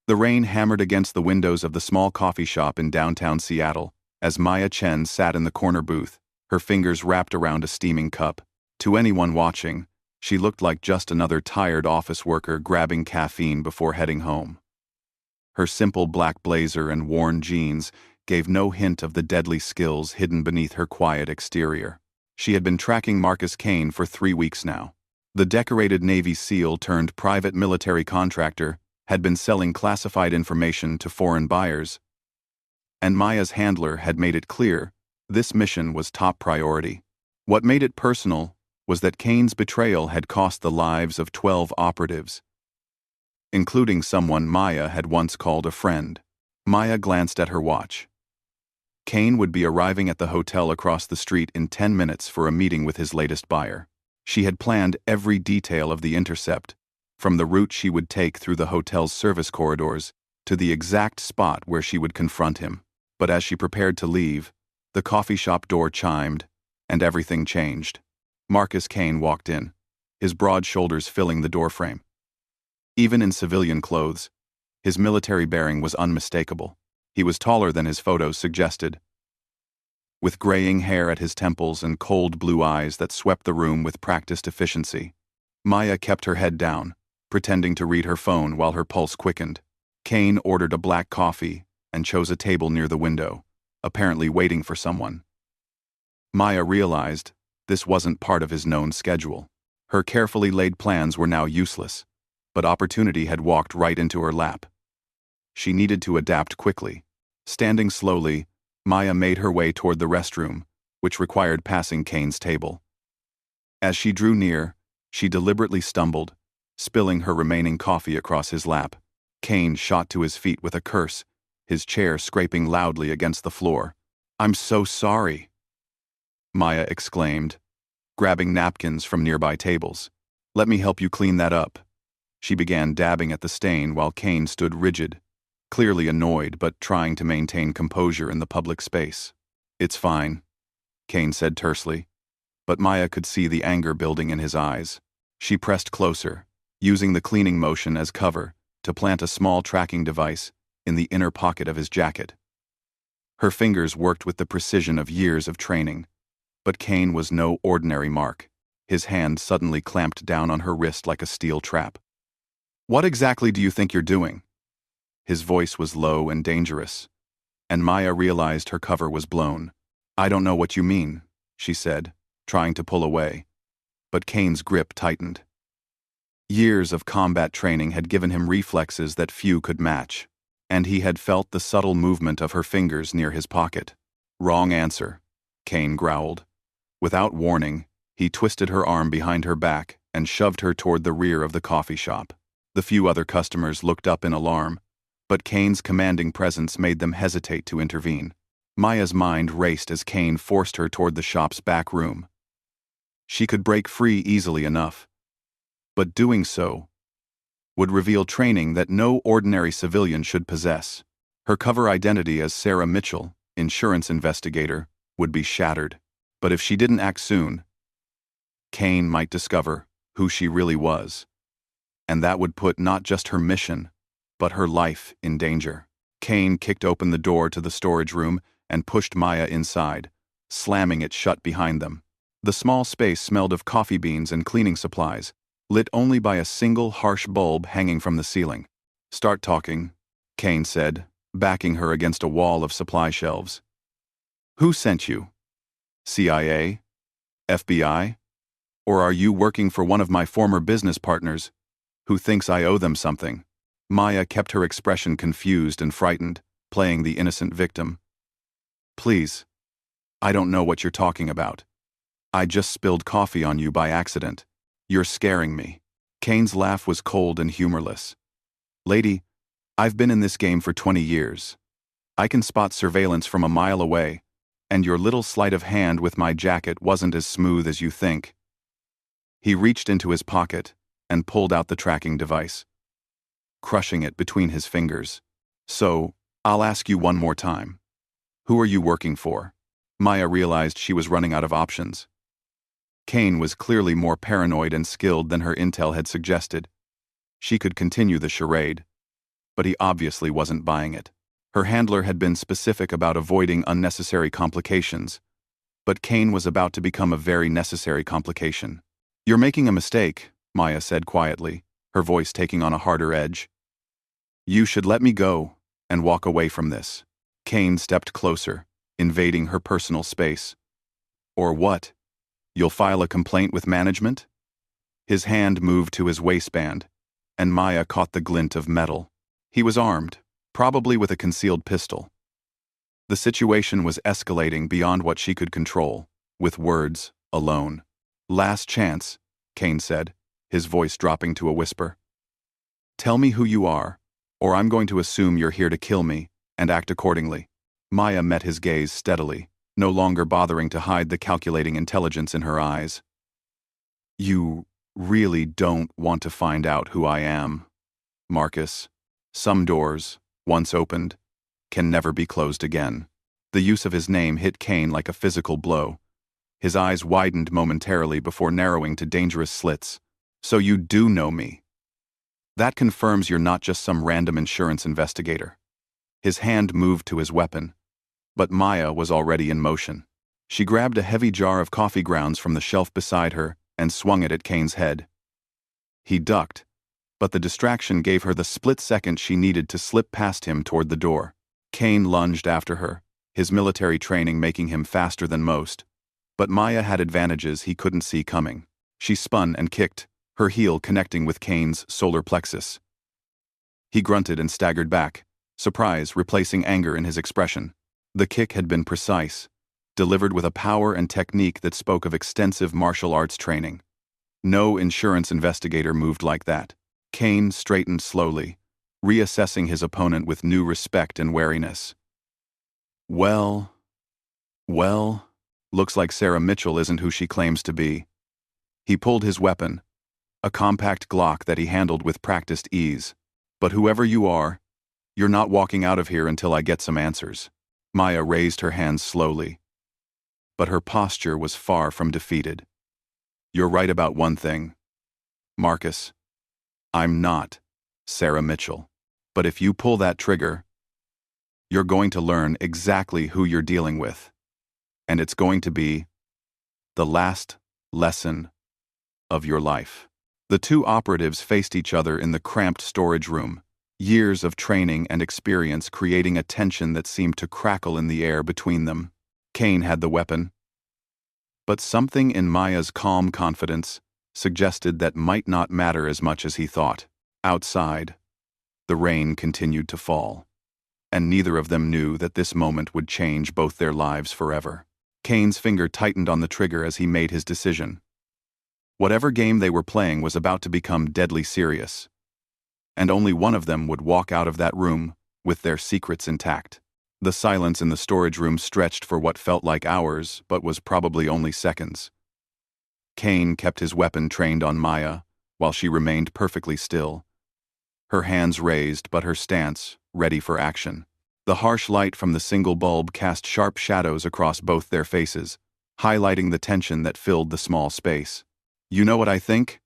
The rain hammered against the windows of the small coffee shop in downtown Seattle as Maya Chen sat in the corner booth, her fingers wrapped around a steaming cup. To anyone watching, she looked like just another tired office worker grabbing caffeine before heading home. Her simple black blazer and worn jeans gave no hint of the deadly skills hidden beneath her quiet exterior. She had been tracking Marcus Kane for 3 weeks now. The decorated Navy SEAL turned private military contractor had been selling classified information to foreign buyers, and Maya's handler had made it clear this mission was top priority. What made it personal was that Kane's betrayal had cost the lives of 12 operatives, including someone Maya had once called a friend. Maya glanced at her watch. Kane would be arriving at the hotel across the street in 10 minutes for a meeting with his latest buyer. She had planned every detail of the intercept, from the route she would take through the hotel's service corridors to the exact spot where she would confront him. But as she prepared to leave, the coffee shop door chimed, and everything changed. Marcus Kane walked in, his broad shoulders filling the doorframe. Even in civilian clothes, his military bearing was unmistakable. He was taller than his photos suggested, with graying hair at his temples and cold blue eyes that swept the room with practiced efficiency. Maya kept her head down, pretending to read her phone while her pulse quickened. Kane ordered a black coffee and chose a table near the window, apparently waiting for someone. Maya realized this wasn't part of his known schedule. Her carefully laid plans were now useless, but opportunity had walked right into her lap. She needed to adapt quickly. Standing slowly, Maya made her way toward the restroom, which required passing Kane's table. As she drew near, she deliberately stumbled, spilling her remaining coffee across his lap. Kane shot to his feet with a curse, his chair scraping loudly against the floor. "I'm so sorry," Maya exclaimed, grabbing napkins from nearby tables. "Let me help you clean that up." She began dabbing at the stain while Kane stood rigid, clearly annoyed but trying to maintain composure in the public space. "It's fine," Kane said tersely, but Maya could see the anger building in his eyes. She pressed closer, using the cleaning motion as cover to plant a small tracking device in the inner pocket of his jacket. Her fingers worked with the precision of years of training, but Kane was no ordinary mark. His hand suddenly clamped down on her wrist like a steel trap. "What exactly do you think you're doing?" His voice was low and dangerous, and Maya realized her cover was blown. "I don't know what you mean," she said, trying to pull away. But Kane's grip tightened. Years of combat training had given him reflexes that few could match, and he had felt the subtle movement of her fingers near his pocket. "Wrong answer," Kane growled. Without warning, he twisted her arm behind her back and shoved her toward the rear of the coffee shop. The few other customers looked up in alarm, but Kane's commanding presence made them hesitate to intervene. Maya's mind raced as Kane forced her toward the shop's back room. She could break free easily enough, but doing so would reveal training that no ordinary civilian should possess. Her cover identity as Sarah Mitchell, insurance investigator, would be shattered. But if she didn't act soon, Kane might discover who she really was, and that would put not just her mission, but her life in danger. Kane kicked open the door to the storage room and pushed Maya inside, slamming it shut behind them. The small space smelled of coffee beans and cleaning supplies, lit only by a single harsh bulb hanging from the ceiling. "Start talking," Kane said, backing her against a wall of supply shelves. "Who sent you? CIA? FBI? Or are you working for one of my former business partners who thinks I owe them something?" Maya kept her expression confused and frightened, playing the innocent victim. "Please, I don't know what you're talking about. I just spilled coffee on you by accident. You're scaring me." Kane's laugh was cold and humorless. "Lady, I've been in this game for 20 years. I can spot surveillance from a mile away, and your little sleight of hand with my jacket wasn't as smooth as you think." He reached into his pocket and pulled out the tracking device, crushing it between his fingers. "So, I'll ask you one more time. Who are you working for?" Maya realized she was running out of options. Kane was clearly more paranoid and skilled than her intel had suggested. She could continue the charade, but he obviously wasn't buying it. Her handler had been specific about avoiding unnecessary complications, but Kane was about to become a very necessary complication. "You're making a mistake," Maya said quietly, her voice taking on a harder edge. "You should let me go and walk away from this." Kane stepped closer, invading her personal space. "Or what? You'll file a complaint with management?" His hand moved to his waistband, and Maya caught the glint of metal. He was armed, probably with a concealed pistol. The situation was escalating beyond what she could control, with words alone. "Last chance," Kane said, his voice dropping to a whisper. "Tell me who you are, or I'm going to assume you're here to kill me, and act accordingly." Maya met his gaze steadily, no longer bothering to hide the calculating intelligence in her eyes. "You really don't want to find out who I am, Marcus. Some doors, once opened, can never be closed again." The use of his name hit Kane like a physical blow. His eyes widened momentarily before narrowing to dangerous slits. "So you do know me. That confirms you're not just some random insurance investigator." His hand moved to his weapon, but Maya was already in motion. She grabbed a heavy jar of coffee grounds from the shelf beside her and swung it at Kane's head. He ducked, but the distraction gave her the split second she needed to slip past him toward the door. Kane lunged after her, his military training making him faster than most, but Maya had advantages he couldn't see coming. She spun and kicked, her heel connecting with Kane's solar plexus. He grunted and staggered back, surprise replacing anger in his expression. The kick had been precise, delivered with a power and technique that spoke of extensive martial arts training. No insurance investigator moved like that. Kane straightened slowly, reassessing his opponent with new respect and wariness. Well, looks like Sarah Mitchell isn't who she claims to be." He pulled his weapon, a compact Glock that he handled with practiced ease. "But whoever you are, you're not walking out of here until I get some answers." Maya raised her hands slowly, but her posture was far from defeated. "You're right about one thing, Marcus. I'm not Sarah Mitchell. But if you pull that trigger, you're going to learn exactly who you're dealing with. And it's going to be the last lesson of your life." The two operatives faced each other in the cramped storage room, years of training and experience creating a tension that seemed to crackle in the air between them. Kane had the weapon, but something in Maya's calm confidence suggested that might not matter as much as he thought. Outside, the rain continued to fall, and neither of them knew that this moment would change both their lives forever. Kane's finger tightened on the trigger as he made his decision. Whatever game they were playing was about to become deadly serious, and only one of them would walk out of that room with their secrets intact. The silence in the storage room stretched for what felt like hours, but was probably only seconds. Kane kept his weapon trained on Maya, while she remained perfectly still, her hands raised but her stance ready for action. The harsh light from the single bulb cast sharp shadows across both their faces, highlighting the tension that filled the small space. "You know what I think?"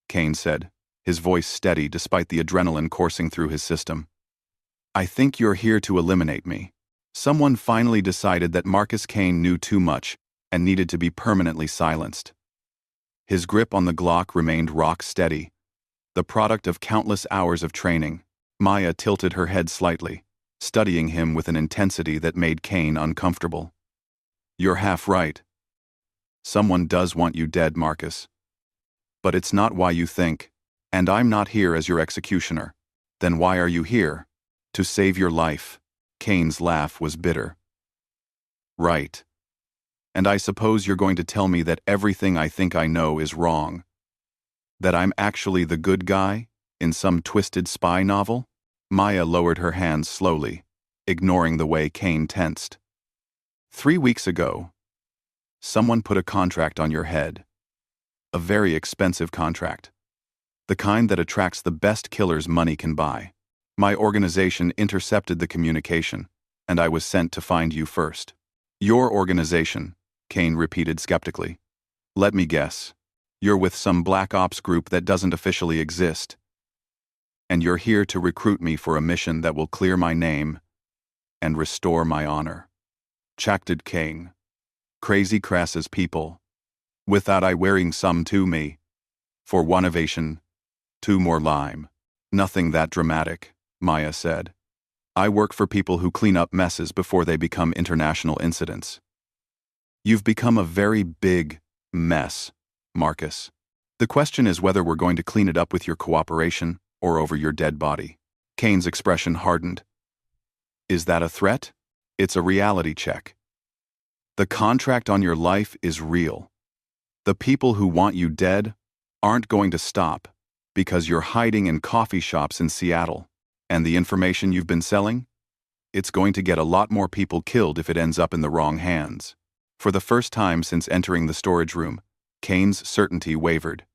Kane said, his voice steady despite the adrenaline coursing through his system. "I think you're here to eliminate me." Someone finally decided that Marcus Kane knew too much and needed to be permanently silenced. His grip on the Glock remained rock steady, the product of countless hours of training. Maya tilted her head slightly, studying him with an intensity that made Kane uncomfortable. "You're half right. Someone does want you dead, Marcus. But it's not why you think, and I'm not here as your executioner. Then why are you here? To save your life." Kane's laugh was bitter. "Right. And I suppose you're going to tell me that everything I think I know is wrong. That I'm actually the good guy in some twisted spy novel?" Maya lowered her hands slowly, ignoring the way Kane tensed. 3 weeks ago, someone put a contract on your head. A very expensive contract. The kind that attracts the best killers money can buy. My organization intercepted the communication, and I was sent to find you first." "Your organization," Kane repeated skeptically. "Let me guess. You're with some black ops group that doesn't officially exist." and you're here to recruit me for a mission that will clear my name and restore my honor. Chacted King. Crazy crasses people. Without I wearing some to me. For one ovation, two more lime. Nothing that dramatic, Maya said. I work for people who clean up messes before they become international incidents. You've become a very big mess, Marcus. The question is whether we're going to clean it up with your cooperation or over your dead body. Kane's expression hardened. Is that a threat? It's a reality check. The contract on your life is real. The people who want you dead aren't going to stop because you're hiding in coffee shops in Seattle. And the information you've been selling? It's going to get a lot more people killed if it ends up in the wrong hands. For the first time since entering the storage room, Kane's certainty wavered.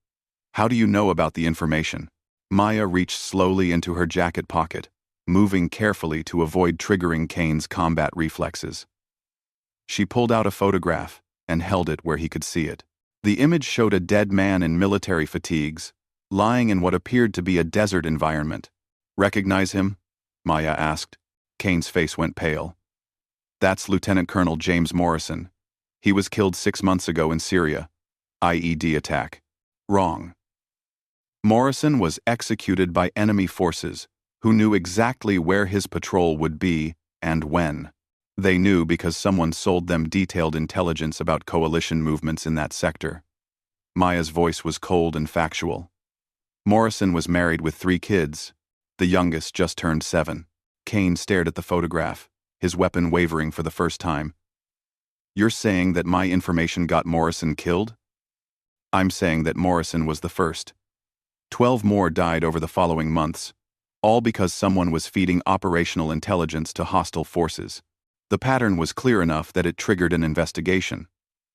How do you know about the information? Maya reached slowly into her jacket pocket, moving carefully to avoid triggering Kane's combat reflexes. She pulled out a photograph and held it where he could see it. The image showed a dead man in military fatigues, lying in what appeared to be a desert environment. Recognize him? Maya asked. Kane's face went pale. That's Lieutenant Colonel James Morrison. He was killed 6 months ago in Syria. IED attack. Wrong. Morrison was executed by enemy forces who knew exactly where his patrol would be and when. They knew because someone sold them detailed intelligence about coalition movements in that sector. Maya's voice was cold and factual. Morrison was married with 3 kids. The youngest just turned 7. Kane stared at the photograph, his weapon wavering for the first time. You're saying that my information got Morrison killed? I'm saying that Morrison was the first. 12 more died over the following months, all because someone was feeding operational intelligence to hostile forces. The pattern was clear enough that it triggered an investigation,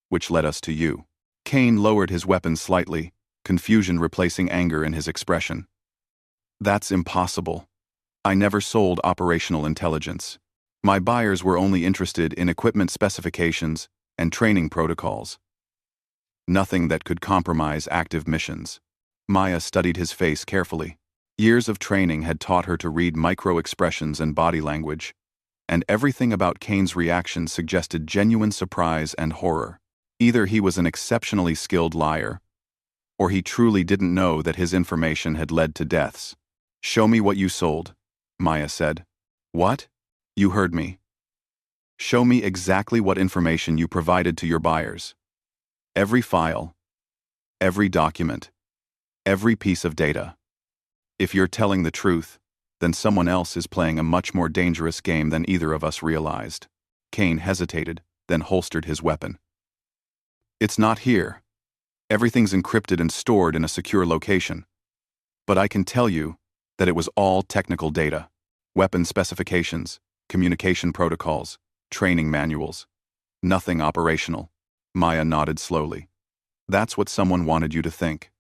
which led us to you. Kane lowered his weapon slightly, confusion replacing anger in his expression. That's impossible. I never sold operational intelligence. My buyers were only interested in equipment specifications and training protocols. Nothing that could compromise active missions. Maya studied his face carefully. Years of training had taught her to read micro-expressions and body language, and everything about Kane's reaction suggested genuine surprise and horror. Either he was an exceptionally skilled liar, or he truly didn't know that his information had led to deaths. Show me what you sold, Maya said. What? You heard me. Show me exactly what information you provided to your buyers. Every file, every document, every piece of data. If you're telling the truth, then someone else is playing a much more dangerous game than either of us realized. Kane hesitated, then holstered his weapon. It's not here. Everything's encrypted and stored in a secure location. But I can tell you that it was all technical data. Weapon specifications, communication protocols, training manuals. Nothing operational. Maya nodded slowly. That's what someone wanted you to think.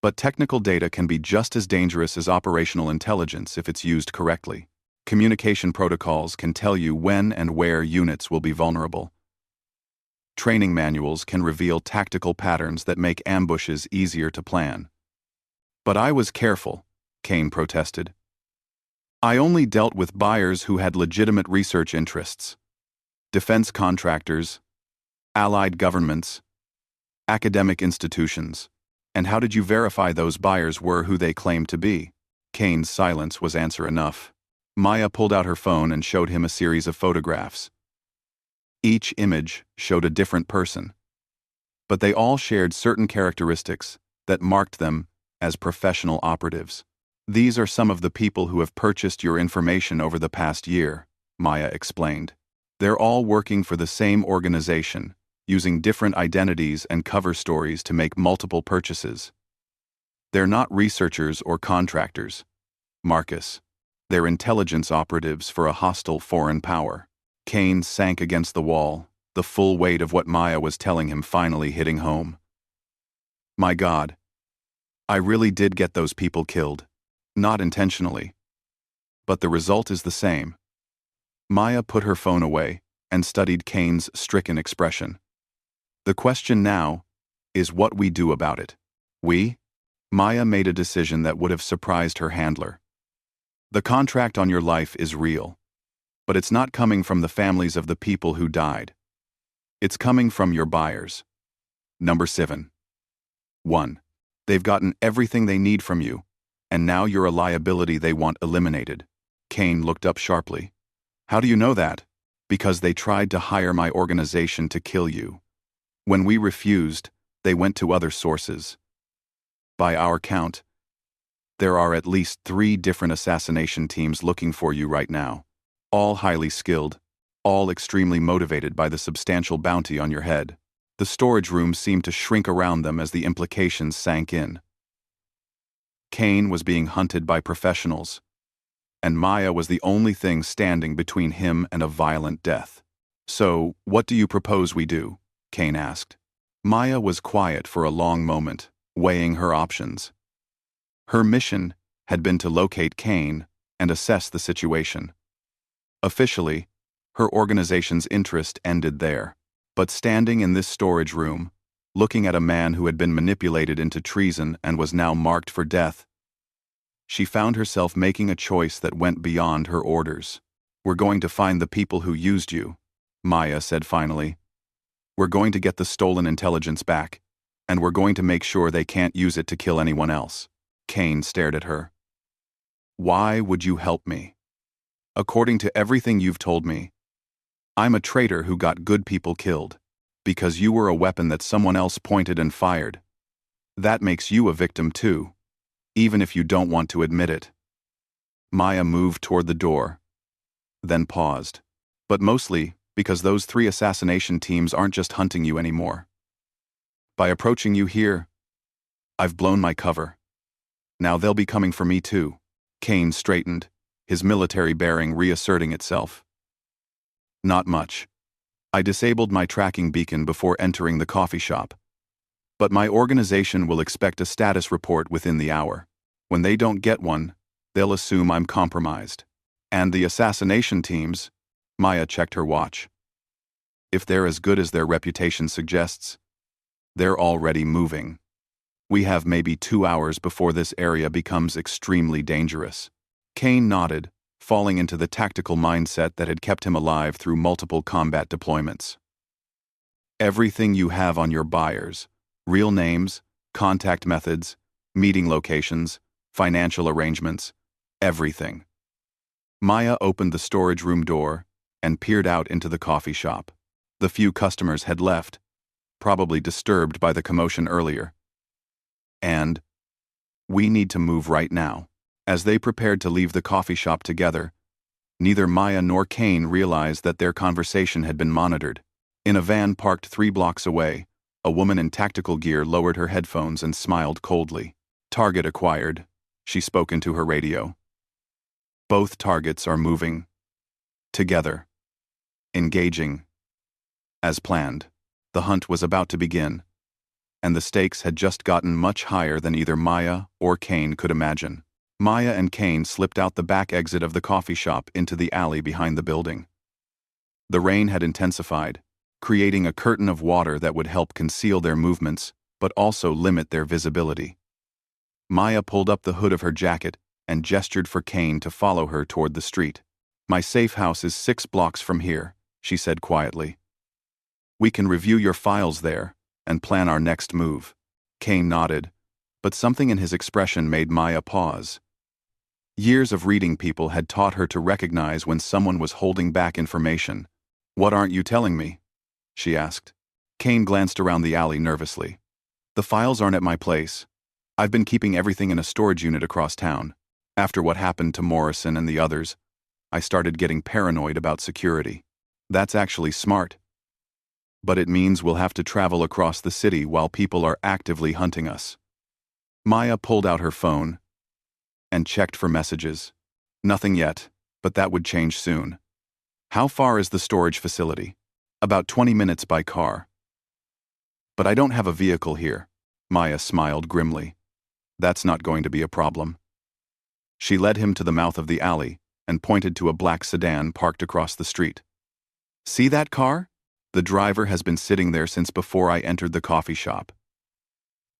But technical data can be just as dangerous as operational intelligence if it's used correctly. Communication protocols can tell you when and where units will be vulnerable. Training manuals can reveal tactical patterns that make ambushes easier to plan. But I was careful, Kane protested. I only dealt with buyers who had legitimate research interests. Defense contractors, allied governments, academic institutions. And how did you verify those buyers were who they claimed to be? Kane's silence was answer enough. Maya pulled out her phone and showed him a series of photographs. Each image showed a different person, but they all shared certain characteristics that marked them as professional operatives. These are some of the people who have purchased your information over the past year, Maya explained. They're all working for the same organization, using different identities and cover stories to make multiple purchases. They're not researchers or contractors, Marcus. They're intelligence operatives for a hostile foreign power. Kane sank against the wall, the full weight of what Maya was telling him finally hitting home. My God, I really did get those people killed. Not intentionally. But the result is the same. Maya put her phone away and studied Kane's stricken expression. The question now is what we do about it. We? Maya made a decision that would have surprised her handler. The contract on your life is real, but it's not coming from the families of the people who died. It's coming from your buyers. Number 7. 1. They've gotten everything they need from you, and now you're a liability they want eliminated. Kane looked up sharply. How do you know that? Because they tried to hire my organization to kill you. When we refused, they went to other sources. By our count, there are at least 3 different assassination teams looking for you right now, all highly skilled, all extremely motivated by the substantial bounty on your head. The storage room seemed to shrink around them as the implications sank in. Kane was being hunted by professionals, and Maya was the only thing standing between him and a violent death. So, what do you propose we do? Kane asked. Maya was quiet for a long moment, weighing her options. Her mission had been to locate Kane and assess the situation. Officially, her organization's interest ended there. But standing in this storage room, looking at a man who had been manipulated into treason and was now marked for death, she found herself making a choice that went beyond her orders. We're going to find the people who used you, Maya said finally. We're going to get the stolen intelligence back, and we're going to make sure they can't use it to kill anyone else. Kane stared at her. Why would you help me? According to everything you've told me, I'm a traitor who got good people killed, because you were a weapon that someone else pointed and fired. That makes you a victim too, even if you don't want to admit it. Maya moved toward the door, then paused, but mostly because those 3 assassination teams aren't just hunting you anymore. By approaching you here, I've blown my cover. Now they'll be coming for me too. Kane straightened, his military bearing reasserting itself. Not much. I disabled my tracking beacon before entering the coffee shop. But my organization will expect a status report within the hour. When they don't get one, they'll assume I'm compromised. And the assassination teams, Maya checked her watch. If they're as good as their reputation suggests, they're already moving. We have maybe 2 hours before this area becomes extremely dangerous. Kane nodded, falling into the tactical mindset that had kept him alive through multiple combat deployments. Everything you have on your buyers, real names, contact methods, meeting locations, financial arrangements, everything. Maya opened the storage room door and peered out into the coffee shop. The few customers had left, probably disturbed by the commotion earlier. And we need to move right now. As they prepared to leave the coffee shop together, neither Maya nor Kane realized that their conversation had been monitored. In a van parked 3 blocks away, a woman in tactical gear lowered her headphones and smiled coldly. Target acquired, she spoke into her radio. Both targets are moving. Together. Engaging. As planned, the hunt was about to begin, and the stakes had just gotten much higher than either Maya or Kane could imagine. Maya and Kane slipped out the back exit of the coffee shop into the alley behind the building. The rain had intensified, creating a curtain of water that would help conceal their movements, but also limit their visibility. Maya pulled up the hood of her jacket and gestured for Kane to follow her toward the street. My safe house is 6 blocks from here, she said quietly. We can review your files there and plan our next move. Kane nodded, but something in his expression made Maya pause. Years of reading people had taught her to recognize when someone was holding back information. What aren't you telling me? She asked. Kane glanced around the alley nervously. The files aren't at my place. I've been keeping everything in a storage unit across town. After what happened to Morrison and the others, I started getting paranoid about security. That's actually smart. But it means we'll have to travel across the city while people are actively hunting us. Maya pulled out her phone and checked for messages. Nothing yet, but that would change soon. How far is the storage facility? About 20 minutes by car. But I don't have a vehicle here. Maya smiled grimly. That's not going to be a problem. She led him to the mouth of the alley and pointed to a black sedan parked across the street. See that car? The driver has been sitting there since before I entered the coffee shop.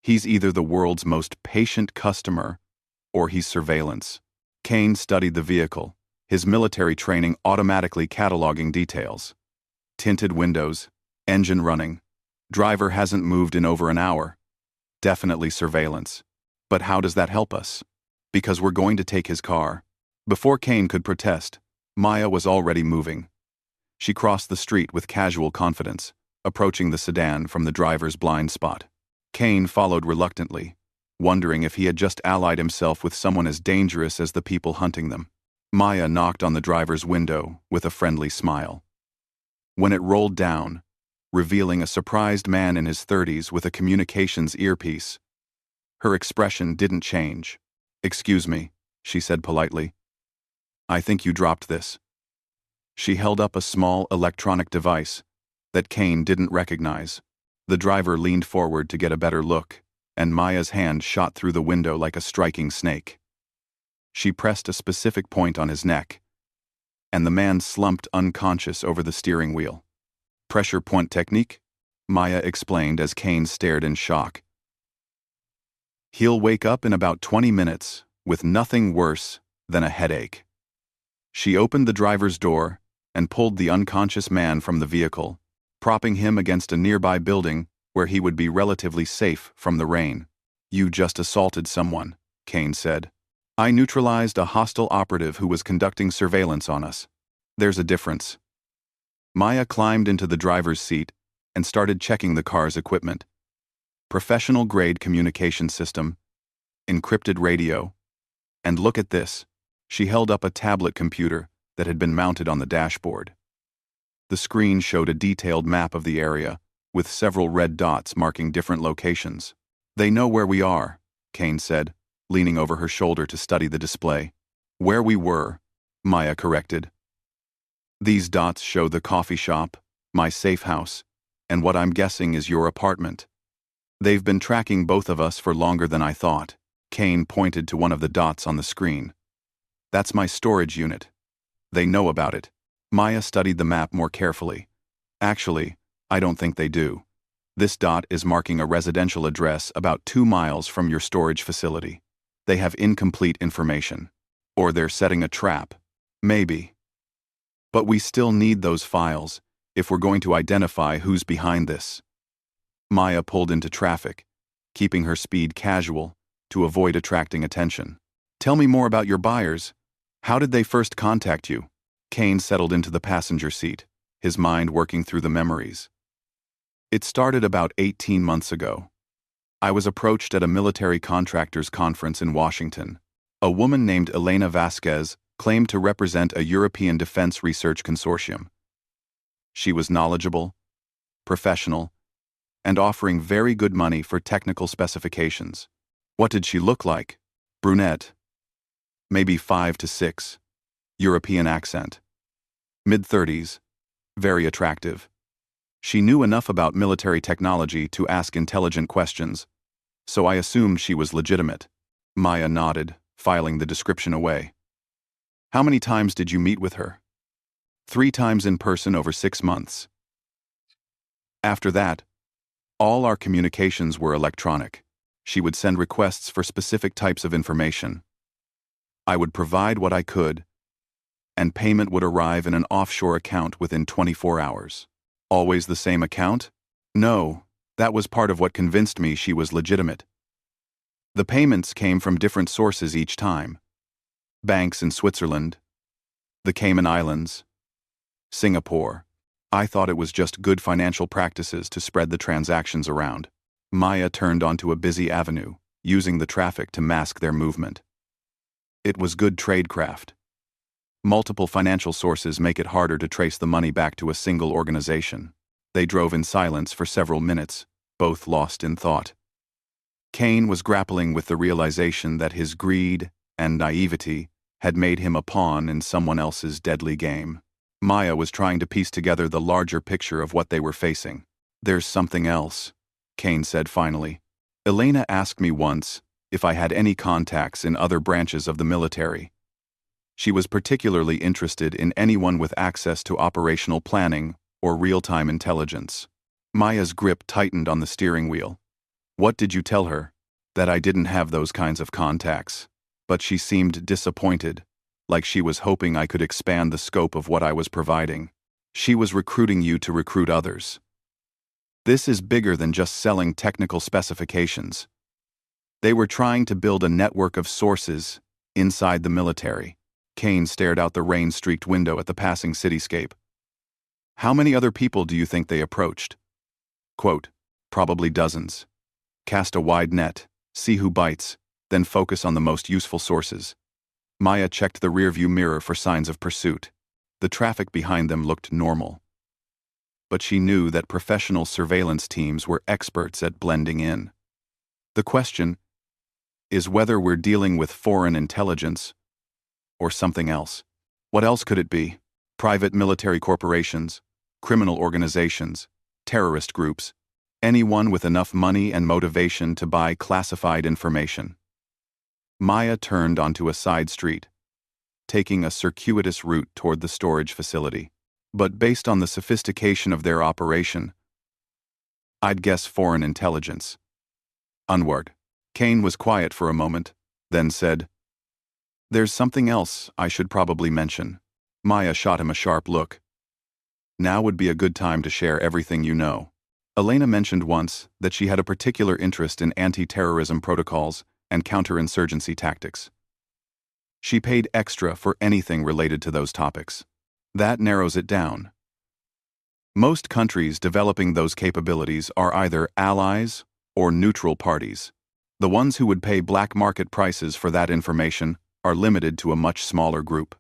He's either the world's most patient customer or he's surveillance. Kane studied the vehicle, his military training automatically cataloging details. Tinted windows, engine running. Driver hasn't moved in over an hour. Definitely surveillance. But how does that help us? Because we're going to take his car. Before Kane could protest, Maya was already moving. She crossed the street with casual confidence, approaching the sedan from the driver's blind spot. Kane followed reluctantly, wondering if he had just allied himself with someone as dangerous as the people hunting them. Maya knocked on the driver's window with a friendly smile. When it rolled down, revealing a surprised man in his 30s with a communications earpiece, her expression didn't change. "Excuse me," she said politely. "I think you dropped this." She held up a small electronic device that Kane didn't recognize. The driver leaned forward to get a better look, and Maya's hand shot through the window like a striking snake. She pressed a specific point on his neck, and the man slumped unconscious over the steering wheel. "Pressure point technique," Maya explained as Kane stared in shock. "He'll wake up in about 20 minutes with nothing worse than a headache." She opened the driver's door and pulled the unconscious man from the vehicle, propping him against a nearby building where he would be relatively safe from the rain. "You just assaulted someone," Kane said. "I neutralized a hostile operative who was conducting surveillance on us. There's a difference." Maya climbed into the driver's seat and started checking the car's equipment. Professional-grade communication system, encrypted radio, and look at this. She held up a tablet computer that had been mounted on the dashboard. The screen showed a detailed map of the area, with several red dots marking different locations. "They know where we are," Kane said, leaning over her shoulder to study the display. "Where we were," Maya corrected. "These dots show the coffee shop, my safe house, and what I'm guessing is your apartment. They've been tracking both of us for longer than I thought." Kane pointed to one of the dots on the screen. "That's my storage unit. They know about it." Maya studied the map more carefully. "Actually, I don't think they do. This dot is marking a residential address about 2 miles from your storage facility. They have incomplete information. Or they're setting a trap. Maybe. But we still need those files if we're going to identify who's behind this." Maya pulled into traffic, keeping her speed casual to avoid attracting attention. "Tell me more about your buyers. How did they first contact you?" Kane settled into the passenger seat, his mind working through the memories. "It started about 18 months ago. I was approached at a military contractors conference in Washington. A woman named Elena Vasquez claimed to represent a European Defense Research Consortium. She was knowledgeable, professional, and offering very good money for technical specifications." "What did she look like?" "Brunette. Maybe 5 to 6. European accent. Mid-30s. Very attractive. She knew enough about military technology to ask intelligent questions, so I assumed she was legitimate." Maya nodded, filing the description away. "How many times did you meet with her?" 3 times in person over 6 months. After that, all our communications were electronic. She would send requests for specific types of information. I would provide what I could, and payment would arrive in an offshore account within 24 hours. Always the same account? No, that was part of what convinced me she was legitimate. The payments came from different sources each time. Banks in Switzerland, the Cayman Islands, Singapore. I thought it was just good financial practices to spread the transactions around. Maya turned onto a busy avenue, using the traffic to mask their movement. It was good tradecraft. Multiple financial sources make it harder to trace the money back to a single organization. They drove in silence for several minutes, both lost in thought. Kane was grappling with the realization that his greed and naivety had made him a pawn in someone else's deadly game. Maya was trying to piece together the larger picture of what they were facing. "There's something else," Kane said finally. "Elena asked me once if I had any contacts in other branches of the military. She was particularly interested in anyone with access to operational planning or real-time intelligence." Maya's grip tightened on the steering wheel. "What did you tell her?" "That I didn't have those kinds of contacts. but she seemed disappointed, like she was hoping I could expand the scope of what I was providing. She was recruiting you to recruit others. This is bigger than just selling technical specifications. They were trying to build a network of sources inside the military. Kane stared out the rain-streaked window at the passing cityscape. How many other people do you think they approached? Quote, probably dozens. Cast a wide net, see who bites, then focus on the most useful sources. Maya checked the rearview mirror for signs of pursuit. The traffic behind them looked normal. But she knew that professional surveillance teams were experts at blending in. The question is whether we're dealing with foreign intelligence or something else. What else could it be? Private military corporations, criminal organizations, terrorist groups, anyone with enough money and motivation to buy classified information. Maya turned onto a side street, taking a circuitous route toward the storage facility. But based on the sophistication of their operation, I'd guess foreign intelligence. Onward. Kane was quiet for a moment, then said, there's something else I should probably mention. Maya shot him a sharp look. Now would be a good time to share everything you know. Elena mentioned once that she had a particular interest in anti-terrorism protocols and counterinsurgency tactics. She paid extra for anything related to those topics. That narrows it down. Most countries developing those capabilities are either allies or neutral parties. The ones who would pay black market prices for that information are limited to a much smaller group.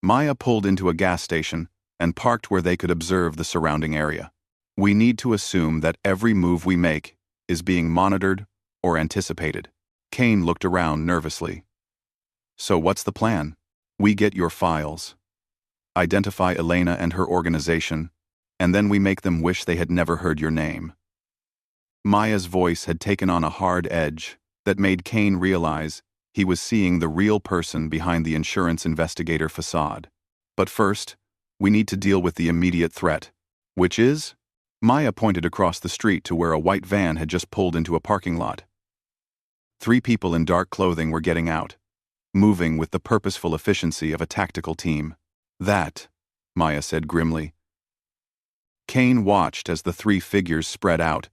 Maya pulled into a gas station and parked where they could observe the surrounding area. We need to assume that every move we make is being monitored or anticipated. Kane looked around nervously. So what's the plan? We get your files, identify Elena and her organization, and then we make them wish they had never heard your name. Maya's voice had taken on a hard edge that made Kane realize he was seeing the real person behind the insurance investigator facade. But first, we need to deal with the immediate threat, which is? Maya pointed across the street to where a white van had just pulled into a parking lot. 3 people in dark clothing were getting out, moving with the purposeful efficiency of a tactical team. That, Maya said grimly. Kane watched as the 3 figures spread out,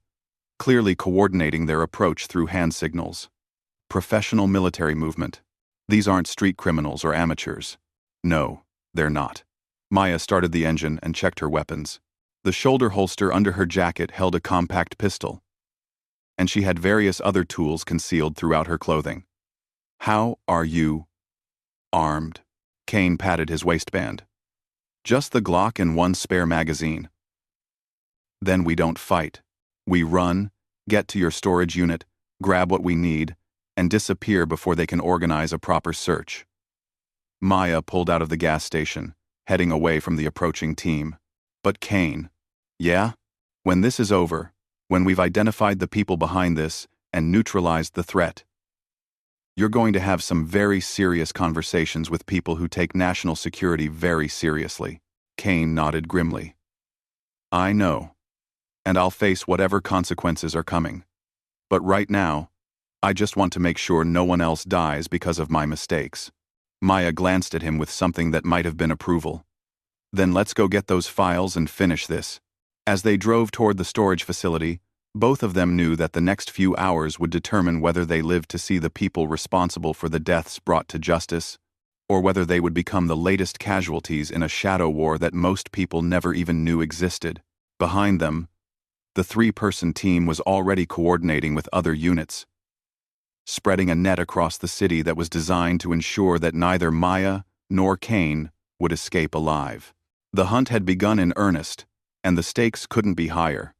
clearly coordinating their approach through hand signals. Professional military movement. These aren't street criminals or amateurs. No, they're not. Maya started the engine and checked her weapons. The shoulder holster under her jacket held a compact pistol, and she had various other tools concealed throughout her clothing. How are you armed? Kane patted his waistband. Just the Glock and 1 spare magazine. Then we don't fight. We run, get to your storage unit, grab what we need, and disappear before they can organize a proper search. Maya pulled out of the gas station, heading away from the approaching team. But Kane, yeah? When this is over, when we've identified the people behind this and neutralized the threat, you're going to have some very serious conversations with people who take national security very seriously. Kane nodded grimly. I know, and I'll face whatever consequences are coming. But right now, I just want to make sure no one else dies because of my mistakes. Maya glanced at him with something that might have been approval. Then let's go get those files and finish this. As they drove toward the storage facility, both of them knew that the next few hours would determine whether they lived to see the people responsible for the deaths brought to justice, or whether they would become the latest casualties in a shadow war that most people never even knew existed. Behind them, the 3-person team was already coordinating with other units, spreading a net across the city that was designed to ensure that neither Maya nor Kane would escape alive. The hunt had begun in earnest, and the stakes couldn't be higher.